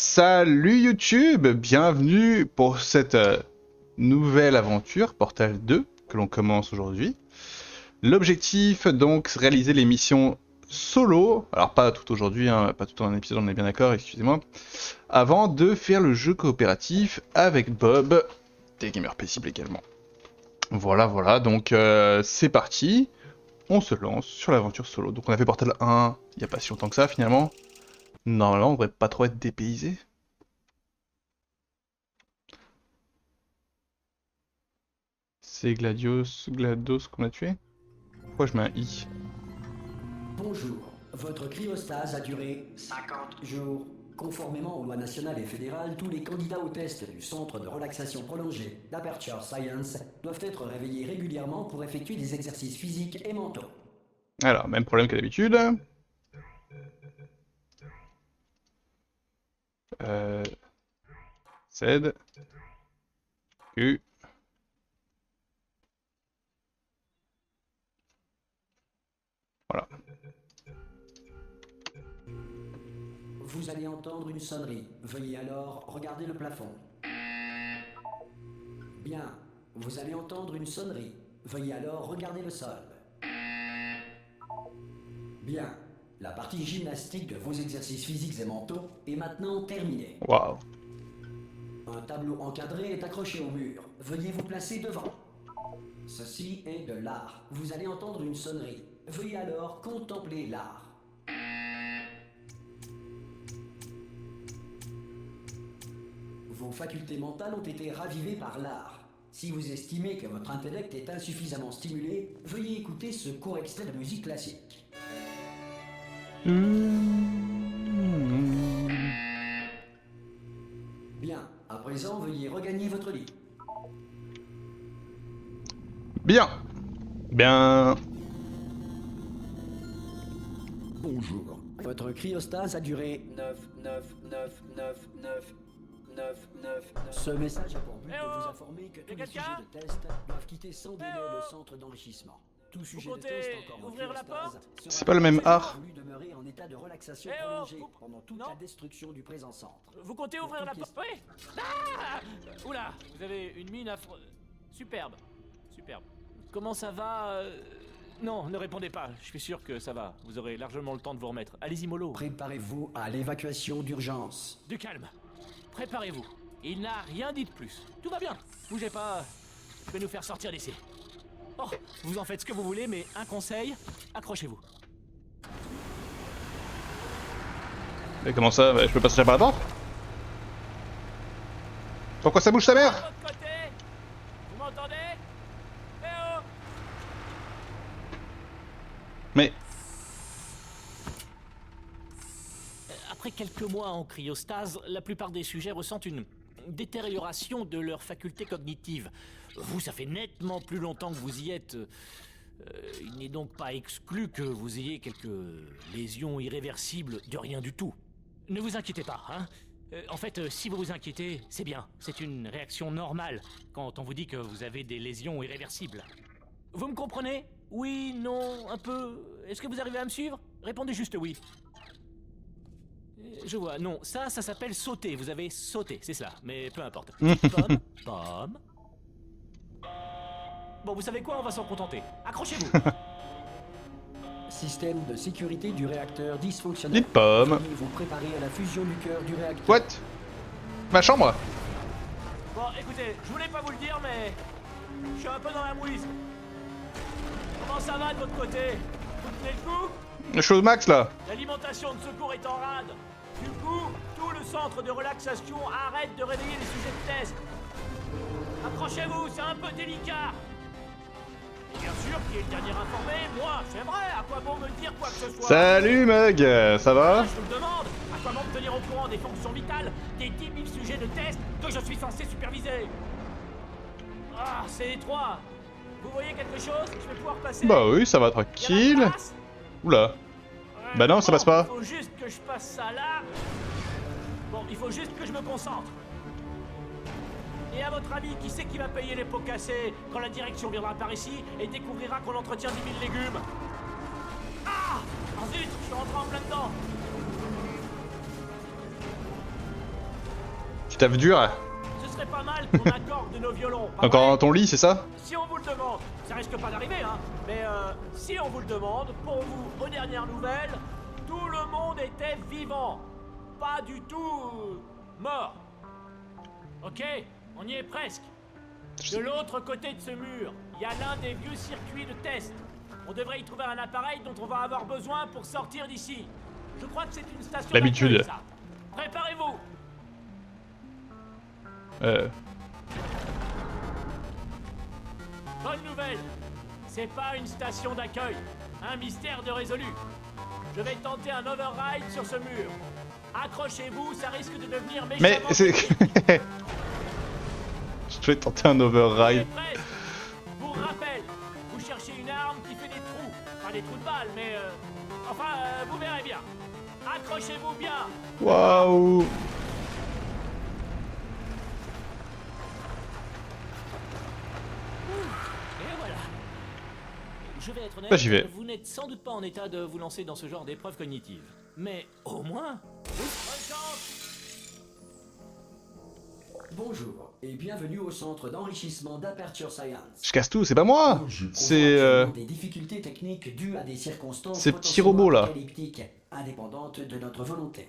Salut YouTube, bienvenue pour cette nouvelle aventure, Portal 2, que l'on commence aujourd'hui. L'objectif donc, c'est réaliser les missions solo, alors pas tout aujourd'hui, hein, pas tout en un épisode, on est bien d'accord, excusez-moi, avant de faire le jeu coopératif avec Bob, des gamers paisibles également. Voilà, donc c'est parti, on se lance sur l'aventure solo. Donc on a fait Portal 1 il n'y a pas si longtemps que ça finalement. Normalement on devrait pas trop être dépaysé. C'est GLaDOS qu'on a tué? Pourquoi je mets un I? Bonjour, votre cryostase a duré 50 jours. Conformément aux lois nationales et fédérales, tous les candidats au test du Centre de relaxation prolongée d'Aperture Science doivent être réveillés régulièrement pour effectuer des exercices physiques et mentaux. Alors, même problème que d'habitude. Z. Q. Voilà. Vous allez entendre une sonnerie. Veuillez alors regarder le plafond. Bien, vous allez entendre une sonnerie. Veuillez alors regarder le sol. Bien, la partie gymnastique de vos exercices physiques et mentaux est maintenant terminée. Waouh. Un tableau encadré est accroché au mur. Veuillez vous placer devant. Ceci est de l'art. Vous allez entendre une sonnerie. Veuillez alors contempler l'art. Vos facultés mentales ont été ravivées par l'art. Si vous estimez que votre intellect est insuffisamment stimulé, veuillez écouter ce court extrait de musique classique. Bien, à présent, veuillez regagner votre lit. Bien. Bien. Bonjour. Votre cryostase a duré 9. Ce message a pour but de vous informer que tous les sujets de test doivent quitter sans délai le centre d'enrichissement. Tout sujet de test encore en cryostase C'est pas le même art. voulu demeurer en état de relaxation prolongée pendant toute la destruction du présent centre. Vous comptez ouvrir la porte? Oui. Ah Oula, vous avez une mine superbe. Superbe. Comment ça va Non, ne répondez pas. Je suis sûr que ça va. Vous aurez largement le temps de vous remettre. Allez-y, mollo. Préparez-vous à l'évacuation d'urgence. Du calme. Préparez-vous. Il n'a rien dit de plus. Tout va bien. Bougez pas. Je vais nous faire sortir d'ici. Oh, vous en faites ce que vous voulez, mais un conseil, accrochez-vous. Mais comment ça? Je peux pas sortir par la porte? Pourquoi ça bouge sa De mère? votre côté, vous m'entendez? Eh oh! Mais... Après quelques mois en cryostase, la plupart des sujets ressentent une détérioration de leurs facultés cognitives. Vous, ça fait nettement plus longtemps que vous y êtes. Il n'est donc pas exclu que vous ayez quelques lésions irréversibles de rien du tout. Ne vous inquiétez pas, hein. En fait, si vous vous inquiétez, c'est bien. C'est une réaction normale quand on vous dit que vous avez des lésions irréversibles. Vous me comprenez? Oui, non, un peu. Est-ce que vous arrivez à me suivre? Répondez juste oui. Je vois, non, ça s'appelle sauter. Vous avez sauté, c'est cela, mais peu importe. Pomme. Bon, vous savez quoi, on va s'en contenter. Accrochez-vous. Système de sécurité du réacteur dysfonctionnel. Dites pomme. Veuillez vous préparer à la fusion du cœur du réacteur. What? Ma chambre? Bon, écoutez, je voulais pas vous le dire, mais je suis un peu dans la mouise. Comment ça va de votre côté? Vous tenez le coup? La chose max là. L'alimentation de secours est en rade. Du coup, tout le centre de relaxation arrête de réveiller les sujets de test. Accrochez-vous, c'est un peu délicat. Et bien sûr, qui est le dernier informé? Moi, c'est vrai, à quoi bon me dire quoi que ce soit? Salut Mug, ça va? Je me demande, à quoi bon me tenir au courant des fonctions vitales des 10 000 sujets de test que je suis censé superviser? Ah, c'est étroit. Vous voyez quelque chose? Je vais pouvoir passer? Bah oui, ça va Y a la tranquille. place? Oula. Bah non, ça passe pas. Il faut juste que je passe ça là. Bon, il faut juste que je me concentre. Et à votre avis, qui c'est qui va payer les pots cassés quand la direction viendra par ici et découvrira qu'on entretient 10 000 légumes? Ah! Oh zut, je suis rentré en plein dedans. taffes dur. Ce serait pas mal qu'on accorde nos violons. pas Encore vrai dans ton lit, c'est ça? Si on vous le demande, ça risque pas d'arriver, hein. Mais si on vous le demande, pour vous, aux dernières nouvelles, tout le monde était vivant. Pas du tout mort. Ok, on y est presque. De l'autre côté de ce mur, il y a l'un des vieux circuits de test. On devrait y trouver un appareil dont on va avoir besoin pour sortir d'ici. Je crois que c'est une station L'habitude. d'accueil, ça. Préparez-vous. Bonne nouvelle. C'est pas une station d'accueil. Un mystère de résolu. Je vais tenter un override sur ce mur. Accrochez-vous, ça risque de devenir méchamment... Mais c'est... Je vais tenter un override. Pour rappel, vous cherchez une arme qui fait des trous. Pas des trous de balles, mais... vous verrez bien. Accrochez-vous bien. Waouh. Et voilà. Je vais être honnête, Bah, j'y vais. vous n'êtes sans doute pas en état de vous lancer dans ce genre d'épreuve cognitive. Mais au moins... Bonne chance. Bonjour et bienvenue au centre d'enrichissement d'Aperture Science. Je casse tout, c'est pas moi. C'est Des difficultés techniques dues à des circonstances ces petits robots là. apocalyptiques, indépendantes de notre volonté.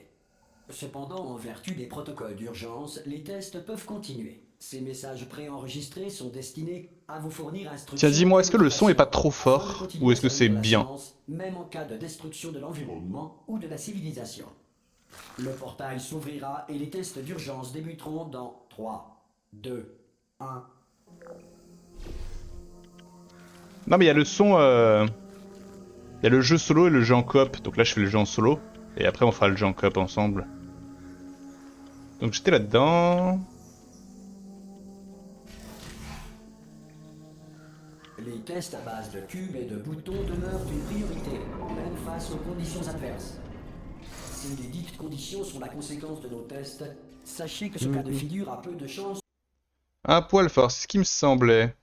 Cependant, en vertu des protocoles d'urgence, les tests peuvent continuer. Ces messages préenregistrés sont destinés à vous fournir instructions. Tiens, dis-moi, est-ce que le son est pas trop fort ou est-ce que c'est bien? Même en cas de destruction de l'environnement ou de la civilisation. Le portail s'ouvrira et les tests d'urgence débuteront dans 3, 2, 1. Non mais il y a le son... Il y a le jeu solo et le jeu en coop. Donc là je fais le jeu en solo. Et après on fera le jeu en coop ensemble. Donc j'étais là-dedans... Les tests à base de cubes et de boutons demeurent une priorité, même face aux conditions adverses. Si les dites conditions sont la conséquence de nos tests, sachez que ce cas de figure a peu de chance. Un poil fort, c'est ce qui me semblait.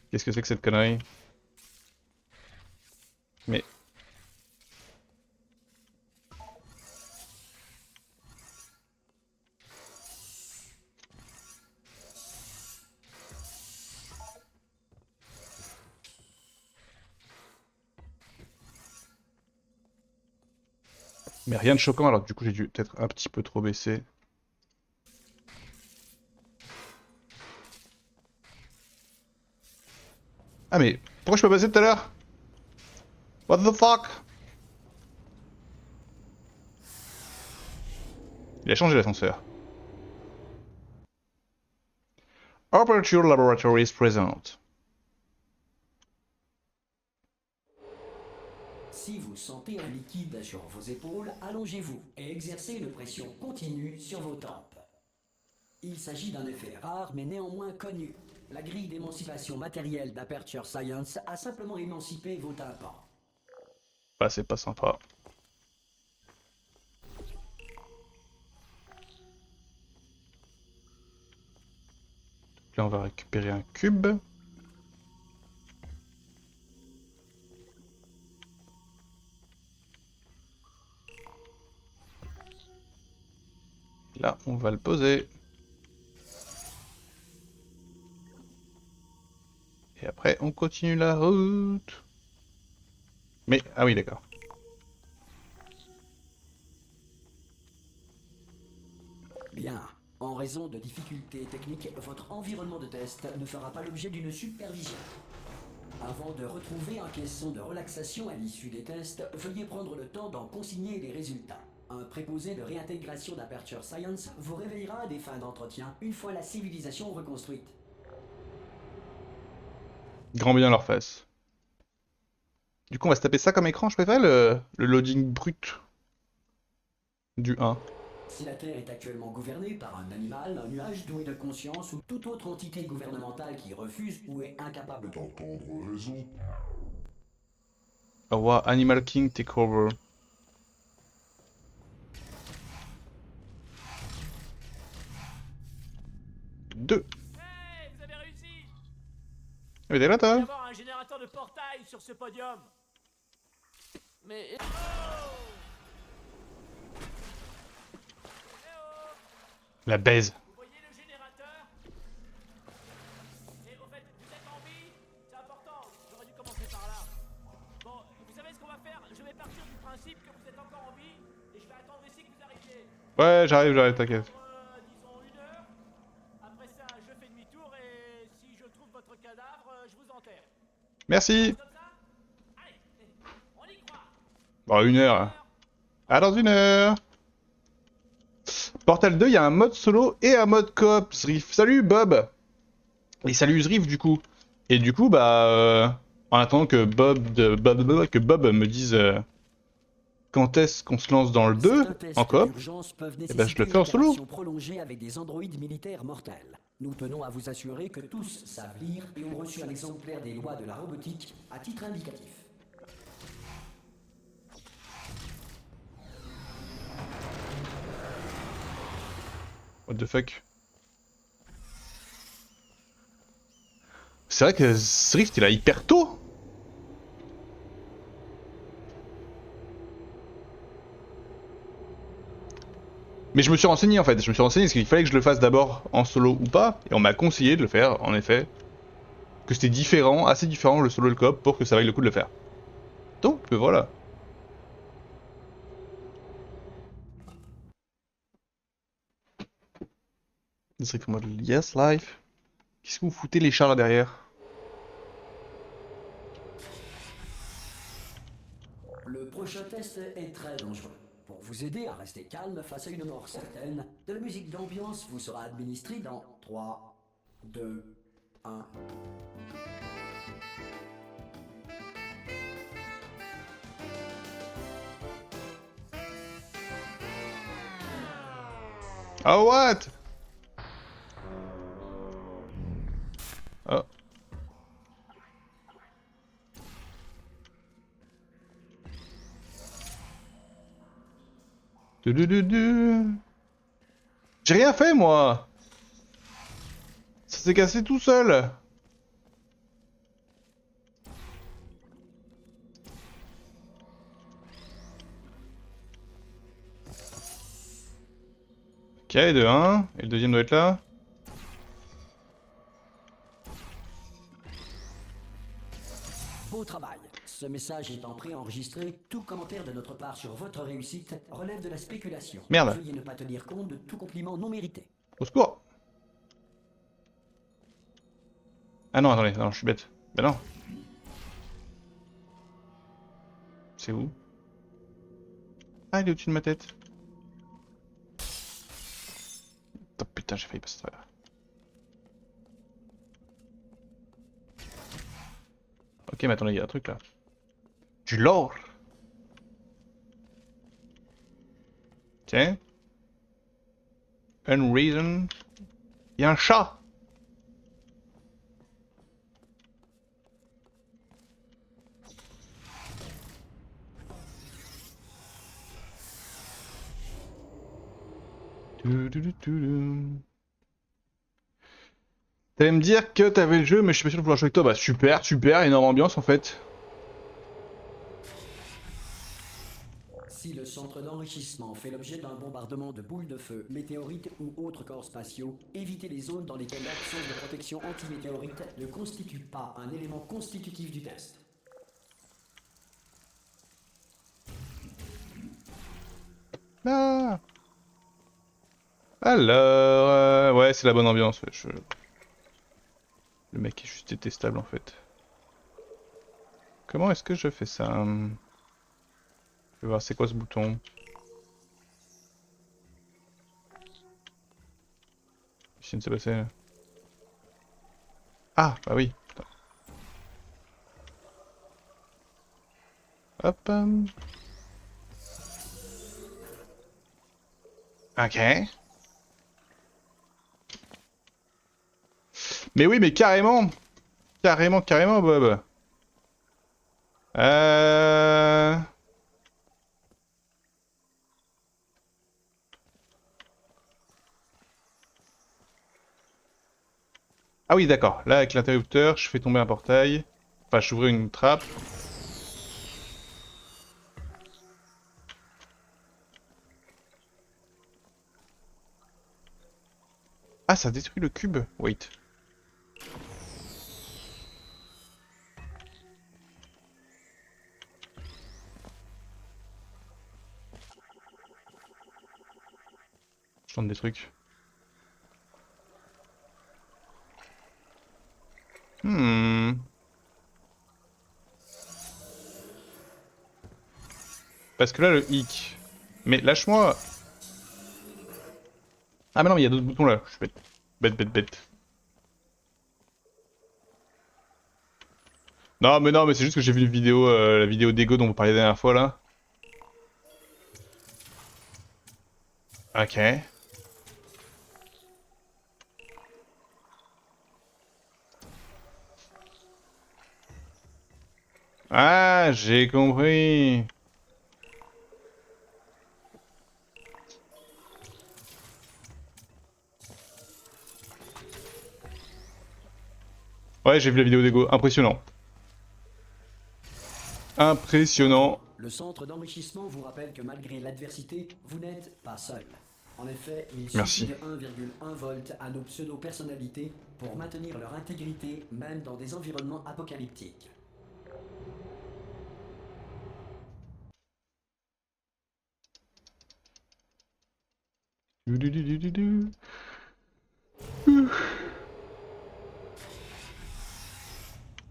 Qu'est-ce que c'est que cette connerie? Mais... Mais rien de choquant, alors du coup j'ai dû peut-être un petit peu trop baisser. Ah mais, pourquoi je peux passer tout à l'heure? What the fuck? Il a changé l'ascenseur. Aperture Laboratories present. Si vous sentez un liquide sur vos épaules, allongez-vous et exercez une pression continue sur vos tempes. Il s'agit d'un effet rare mais néanmoins connu. La grille d'émancipation matérielle d'Aperture Science a simplement émancipé vos tympans. Bah c'est pas sympa. Là on va récupérer un cube. Là on va le poser. Et après on continue la route. Mais, ah oui d'accord. Bien. En raison de difficultés techniques, votre environnement de test ne fera pas l'objet d'une supervision. Avant de retrouver un caisson de relaxation à l'issue des tests, veuillez prendre le temps d'en consigner les résultats. Un préposé de réintégration d'Aperture Science vous réveillera à des fins d'entretien une fois la civilisation reconstruite. Grand bien leur face. Du coup on va se taper ça comme écran, je préfère le loading brut du 1. Si la Terre est actuellement gouvernée par un animal, un nuage doué de conscience ou toute autre entité gouvernementale qui refuse ou est incapable d'entendre raison. Au revoir, Animal King take over. Hey, vous avez réussi! Mais t'es là, Il va y toi? avoir un générateur de portail sur ce podium. Mais... La baise. Vous voyez le générateur? Et au fait, vous êtes en vie? C'est important, j'aurais dû commencer par là. Bon, vous savez ce qu'on va faire? Je vais partir du principe que vous êtes encore en vie et je vais attendre ici que vous arriviez. Ouais, j'arrive, t'inquiète. Disons 1 heure. Après ça, je fais demi-tour et si je trouve votre cadavre, je vous enterre. Merci. Comme ça? Allez, on y croit. Bon, 1 heure. Ah, dans 1 heure. Portal 2, il y a un mode solo et un mode coop. Zrif. Salut Bob. Et salut Zrif du coup. Et du coup, bah, en attendant que Bob me dise quand est-ce qu'on se lance dans le 2 en coop, et ben je le fais en solo. Prolongée avec des androïdes militaires mortels. Nous tenons à vous assurer que tous savent lire et ont reçu un exemplaire des lois de la robotique à titre indicatif. What the fuck? C'est vrai que Zrift il a hyper tôt. Mais je me suis renseigné en fait, je me suis renseigné est-ce qu'il fallait que je le fasse d'abord en solo ou pas, et on m'a conseillé de le faire, en effet. Que c'était différent, assez différent le solo et le coop pour que ça vaille le coup de le faire. Donc voilà. District Model, yes, live. Qu'est-ce que vous foutez les chars là derrière? Le prochain test est très dangereux. Pour vous aider à rester calme face à une mort certaine, de la musique d'ambiance vous sera administrée dans 3, 2, 1. Oh what? Oh. J'ai rien fait moi. Ça s'est cassé tout seul. Ok, de 1. Et le deuxième doit être là. Beau travail. Ce message étant préenregistré, tout commentaire de notre part sur votre réussite relève de la spéculation. Merde. Veuillez ne pas tenir compte de tout compliment non mérité. Au secours. Ah non, attendez, non, je suis bête. Ben non. C'est où? Ah, il est au-dessus de ma tête. Oh, putain, j'ai failli passer à travers. Ok, mais attendez, il y a un truc là. Du lore. Tiens. Unreason. Il y a un chat. T'allais me dire que t'avais le jeu, mais je suis pas sûr de pouvoir jouer avec toi. Bah super, super, énorme ambiance en fait. Si le centre d'enrichissement fait l'objet d'un bombardement de boules de feu, météorites ou autres corps spatiaux, évitez les zones dans lesquelles l'absence de protection anti-météorite ne constitue pas un élément constitutif du test. Ah. Alors, ouais, c'est la bonne ambiance. Ouais, le mec est juste détestable en fait. Comment est-ce que je fais ça? Je vais voir, c'est quoi ce bouton? Qu'est-ce qui vient de se passer là? Ah, bah oui. Putain. Hop. Ok. Mais oui, mais carrément. Carrément, carrément, Bob. Ah oui, d'accord. Là, avec l'interrupteur, je fais tomber un portail. Enfin, j'ouvre une trappe. Ah, ça détruit le cube. Wait. Je tente des trucs. Parce que là, le hic. Mais lâche-moi. Ah mais non, mais il y a d'autres boutons là. Je suis bête. Bête, bête, bête. Non, mais c'est juste que j'ai vu une vidéo, la vidéo d'Ego dont vous parliez la dernière fois là. Ok. Ah, j'ai compris. Ouais, j'ai vu la vidéo d'Ego. Impressionnant. Impressionnant. Le centre d'enrichissement vous rappelle que malgré l'adversité, vous n'êtes pas seul. En effet, il suffit Merci. de 1,1 volt à nos pseudo-personnalités pour maintenir leur intégrité même dans des environnements apocalyptiques. Du, du, du, du, du, du.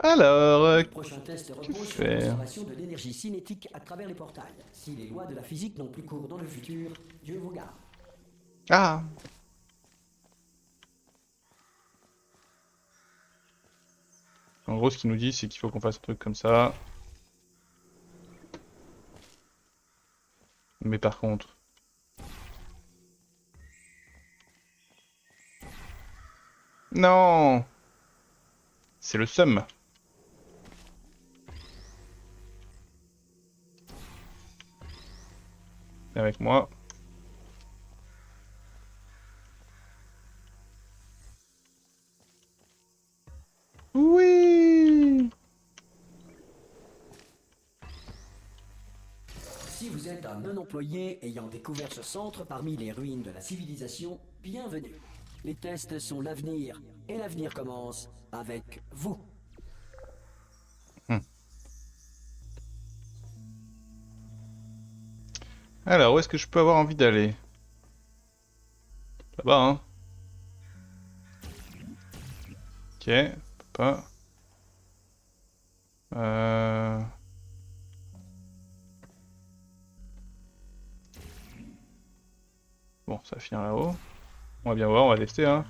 Alors, Le prochain test que repose sur la faire? conservation de l'énergie cinétique à travers les portails. Si les lois de la physique n'ont plus cours dans le futur, Dieu vous garde. Ah. En gros, ce qu'il nous dit, c'est qu'il faut qu'on fasse un truc comme ça. Mais par contre... Non! C'est le seum. Viens avec moi. Oui! Si vous êtes un non-employé ayant découvert ce centre parmi les ruines de la civilisation, bienvenue. Les tests sont l'avenir, et l'avenir commence avec vous. Alors, où est-ce que je peux avoir envie d'aller? Là-bas, hein? Ok, pas. Bon, ça va finir là-haut. On va bien voir, on va tester, hein.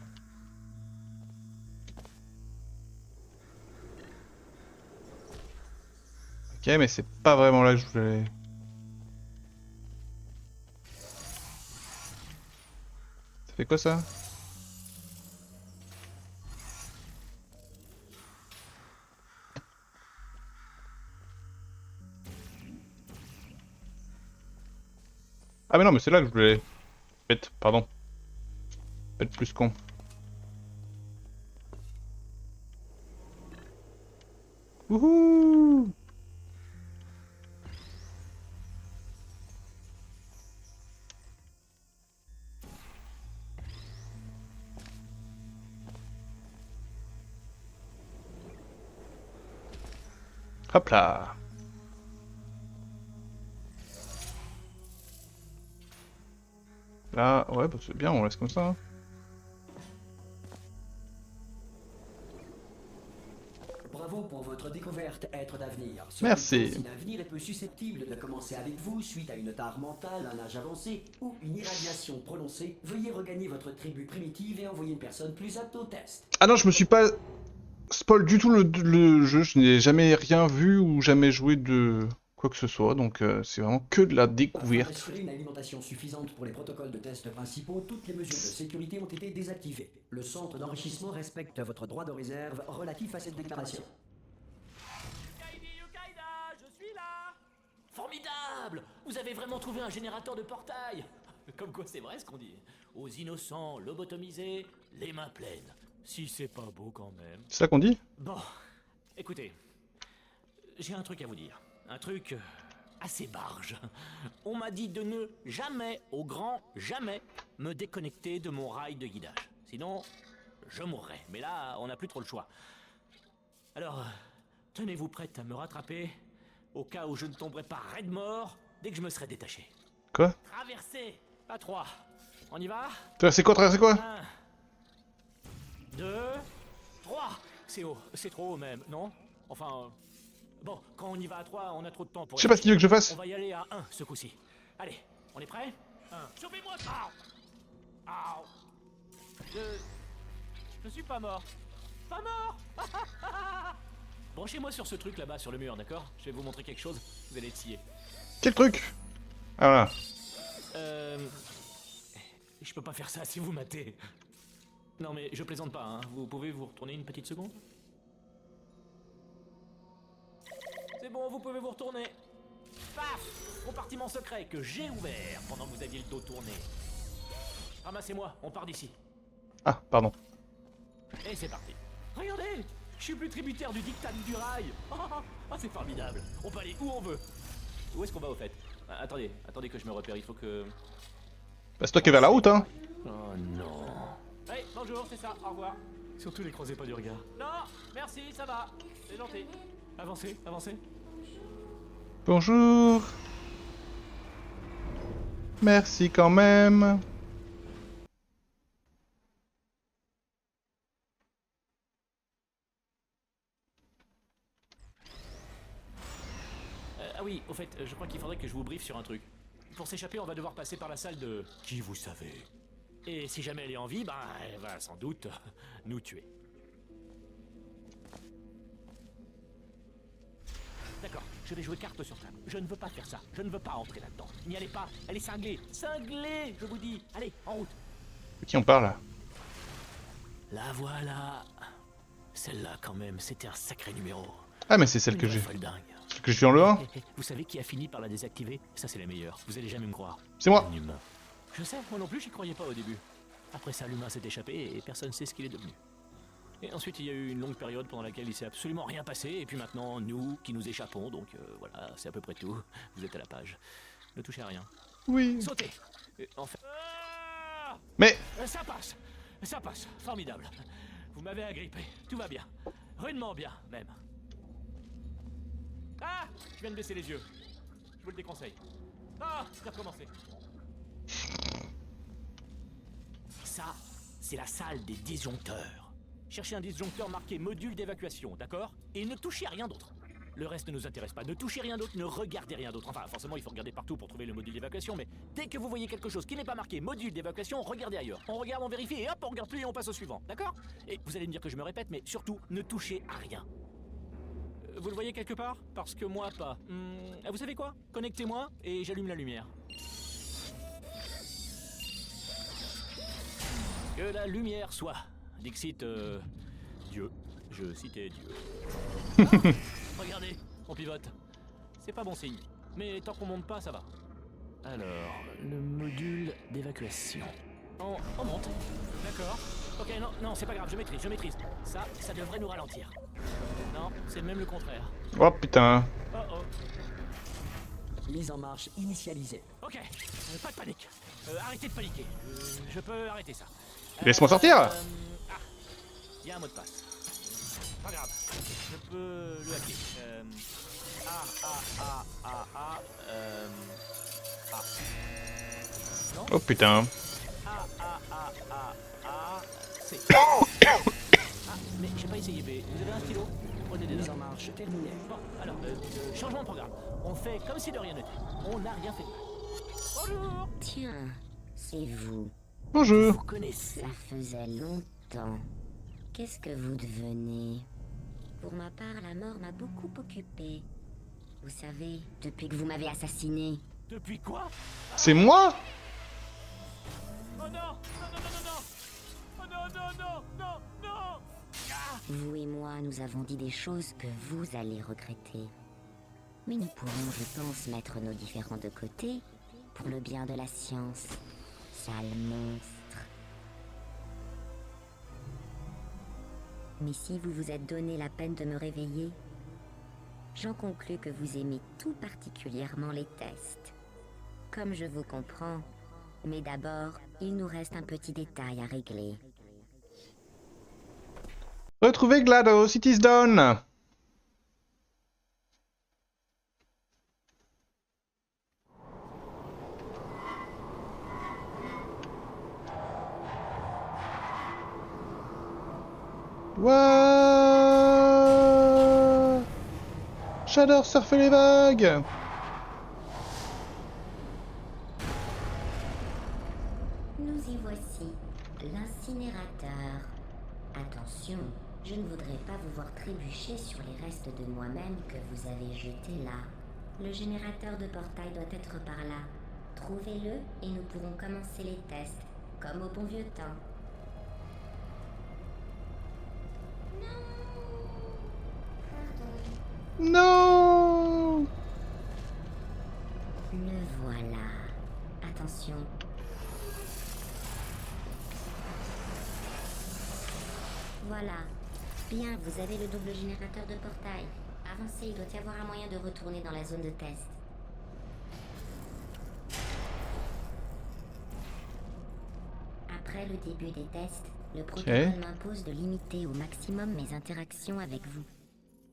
Ok, mais c'est pas vraiment là que je voulais... Ça fait quoi, ça? Ah mais non, mais c'est là que je voulais... Bête, pardon. Bête plus con. Wouhou! Hop là! Là, ouais, bah c'est bien, on laisse comme ça, hein. Bravo pour votre découverte, être d'avenir. Merci. Si l'avenir est peu susceptible de commencer avec vous suite à une tare mentale, un âge avancé ou une irradiation prononcée, veuillez regagner votre tribu primitive et envoyer une personne plus apte au test. Ah non, je me suis pas spoil du tout le jeu, je n'ai jamais rien vu ou jamais joué de quoi que ce soit, donc c'est vraiment que de la Afin découverte. d'assurer une alimentation suffisante pour les protocoles de test principaux, toutes les mesures de sécurité ont été désactivées. Le centre d'enrichissement respecte votre droit de réserve relatif à cette déclaration. Yukaida, je suis là. Formidable. Vous avez vraiment trouvé un générateur de portail. Comme quoi c'est vrai ce qu'on dit. Aux innocents lobotomisés, les mains pleines. Si c'est pas beau quand même. C'est ça qu'on dit? Bon, écoutez, j'ai un truc à vous dire. Un truc assez barge. On m'a dit de ne jamais, au grand jamais, me déconnecter de mon rail de guidage. Sinon, je mourrais. Mais là, on n'a plus trop le choix. Alors, tenez-vous prête à me rattraper, au cas où je ne tomberai pas raide mort dès que je me serai détaché. Quoi? Traverser à 3. On y va? Traverser quoi? Traverser quoi? 1, 2, 3. C'est haut, c'est trop haut même, non? Enfin, bon, quand on y va à 3, on a trop de temps pour... Je sais pas ce qu'il veut que je fasse. On va y aller à 1 ce coup-ci. Allez, on est prêt? 1. Chopez-moi ça! Au! Je suis pas mort. Pas mort! Branchez-moi sur ce truc là-bas sur le mur, d'accord? Je vais vous montrer quelque chose, vous allez être scié. Quel truc? Ah voilà. Je peux pas faire ça si vous matez. Non mais je plaisante pas, hein. Vous pouvez vous retourner une petite seconde? C'est bon, vous pouvez vous retourner. Paf! Compartiment secret que j'ai ouvert pendant que vous aviez le dos tourné. Ramassez-moi, on part d'ici. Ah, pardon. Et c'est parti. Regardez! Je suis plus tributaire du diktat du rail. Oh, c'est formidable. On peut aller où on veut. Où est-ce qu'on va au fait? Attendez que je me repère, il faut que... Bah, c'est toi qui es vers la route, hein. Oh non. Hey, bonjour, c'est ça, au revoir. Surtout les croisez pas du regard. Non, merci, ça va. C'est gentil. Avancez, avancez. Bonjour. Merci quand même. Ah oui, au fait, je crois qu'il faudrait que je vous briefe sur un truc. Pour s'échapper, on va devoir passer par la salle de... Qui vous savez? Et si jamais elle est en vie, ben, elle va sans doute nous tuer. D'accord, je vais jouer carte sur table. Je ne veux pas faire ça. Je ne veux pas entrer là-dedans. N'y allez pas. Elle est cinglée. Cinglée, je vous dis. Allez, en route. De qui on parle là? La voilà. Celle-là, quand même, c'était un sacré numéro. Ah, mais c'est celle Une que vraie j'ai. folle dingue. Celle que je suis en le 1? Vous savez qui a fini par la désactiver? Ça, c'est la meilleure. Vous allez jamais me croire. C'est moi. Un humain. Je sais, moi non plus, j'y croyais pas au début. Après ça, l'humain s'est échappé et personne ne sait ce qu'il est devenu. Et ensuite, il y a eu une longue période pendant laquelle il s'est absolument rien passé. Et puis maintenant, nous qui nous échappons. Donc voilà, c'est à peu près tout. Vous êtes à la page. Ne touchez à rien. Oui. Sautez. Enfin... Ah, Mais ça passe. Ça passe. Formidable. Vous m'avez agrippé. Tout va bien. Rudement bien, même. Ah, je viens de baisser les yeux. Je vous le déconseille. Ah, c'est recommencé. Ça, c'est la salle des disjoncteurs. Cherchez un disjoncteur marqué module d'évacuation, d'accord? Et ne touchez à rien d'autre. Le reste ne nous intéresse pas. Ne touchez rien d'autre, ne regardez rien d'autre. Enfin, forcément, il faut regarder partout pour trouver le module d'évacuation, mais dès que vous voyez quelque chose qui n'est pas marqué module d'évacuation, regardez ailleurs. On regarde, on vérifie, et hop, on regarde plus et on passe au suivant, d'accord? Et vous allez me dire que je me répète, mais surtout, ne touchez à rien. Vous le voyez quelque part? Parce que moi, pas. Vous savez quoi? Connectez-moi et j'allume la lumière. Que la lumière soit. Dixit, Dieu. Je citais Dieu. Ah, regardez, on pivote. C'est pas bon signe. Mais tant qu'on monte pas, ça va. Alors, le module d'évacuation. On monte. D'accord. Ok, non, c'est pas grave, je maîtrise. Ça devrait nous ralentir. Non, c'est même le contraire. oh putain. Oh. Mise en marche initialisée. Ok, pas de panique. Arrêtez de paniquer. Je peux arrêter ça. Laisse-moi sortir. Il y a un mot de passe. Pas grave. Je peux le hacker. Non. Oh putain. C. Mais j'ai pas essayé B. Vous avez un stylo? Prenez des Mise notes. en marche terminée. Bon, alors, changement de programme. On fait comme si de rien n'était. On n'a rien fait de mal. Bonjour. Tiens, c'est vous. Bonjour. Vous connaissez? Ça faisait longtemps. Qu'est-ce que vous devenez? Pour ma part, la mort m'a beaucoup occupée. Vous savez, depuis que vous m'avez assassiné. Depuis quoi? C'est moi? Oh non! Oh non! Ah! Vous et moi, nous avons dit des choses que vous allez regretter. Mais nous pourrons, je pense, mettre nos différends de côté pour le bien de la science. Sale monstre. Mais si vous vous êtes donné la peine de me réveiller, j'en conclus que vous aimez tout particulièrement les tests. Comme je vous comprends, mais d'abord, il nous reste un petit détail à régler. Retrouvez GLaDOS, it is done! Wouah! J'adore surfer les vagues! Nous y voici, l'incinérateur. Attention, je ne voudrais pas vous voir trébucher sur les restes de moi-même que vous avez jetés là. Le générateur de portail doit être par là. Trouvez-le et nous pourrons commencer les tests, comme au bon vieux temps. Non! Le voilà. Attention. Voilà. Bien, vous avez le double générateur de portail. Avancez, il doit y avoir un moyen de retourner dans la zone de test. Après le début des tests, le protocole m'impose de limiter au maximum mes interactions avec vous.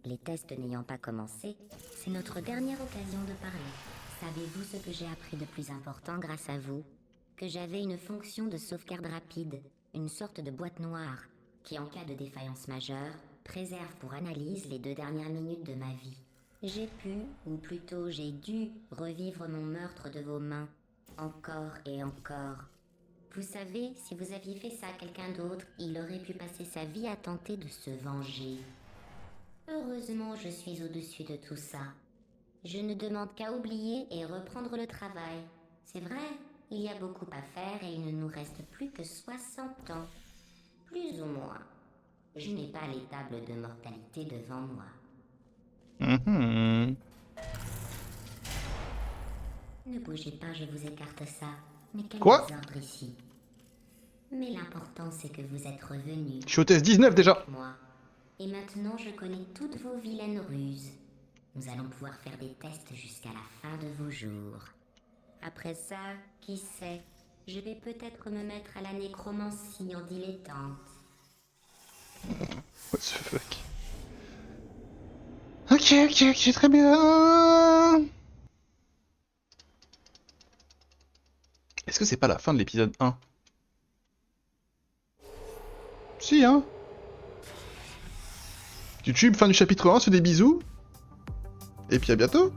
Les tests n'ayant pas commencé, c'est notre dernière occasion de parler. Savez-vous ce que j'ai appris de plus important grâce à vous? Que j'avais une fonction de sauvegarde rapide, une sorte de boîte noire, qui en cas de défaillance majeure, préserve pour analyse les 2 dernières minutes de ma vie. J'ai pu, ou plutôt j'ai dû, revivre mon meurtre de vos mains, encore et encore. Vous savez, si vous aviez fait ça à quelqu'un d'autre, il aurait pu passer sa vie à tenter de se venger. Heureusement, je suis au-dessus de tout ça. Je ne demande qu'à oublier et reprendre le travail. C'est vrai, il y a beaucoup à faire et il ne nous reste plus que 60 ans. Plus ou moins. Je n'ai pas les tables de mortalité devant moi. Ne bougez pas, je vous écarte ça. Mais quel désordre ici. Mais l'important, c'est que vous êtes revenus. Je suis au test 19 déjà. Moi. Et maintenant, je connais toutes vos vilaines ruses. Nous allons pouvoir faire des tests jusqu'à la fin de vos jours. Après ça, qui sait, je vais peut-être me mettre à la nécromancie en dilettante. What the fuck? Ok, très bien. Est-ce que c'est pas la fin de l'épisode 1? Si, hein? YouTube, fin du chapitre 1, se des bisous. Et puis à bientôt.